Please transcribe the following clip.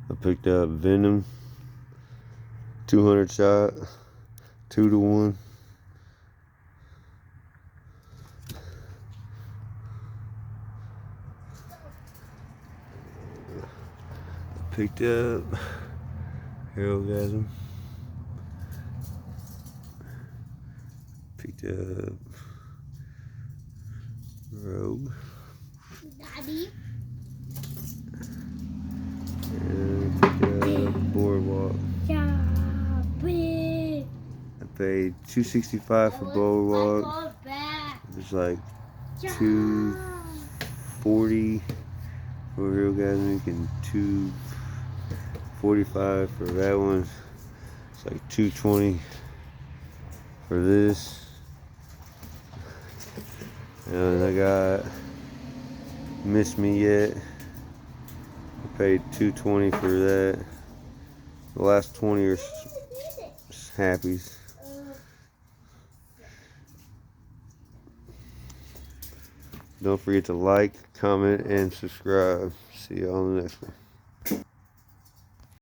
I picked up Venom, 200 shot, 2-to-1. I picked up Herogasm. Picked up Rogue. Daddy. And I picked up Boardwalk. I paid $265 for Boardwalk. It was like $240 for Herogasmic and $245 for that one. It's like $220 for this. And I got Miss Me Yet. I paid $220 for that. The last 20 are happies. Don't forget to like, comment, and subscribe. See y'all on the next one.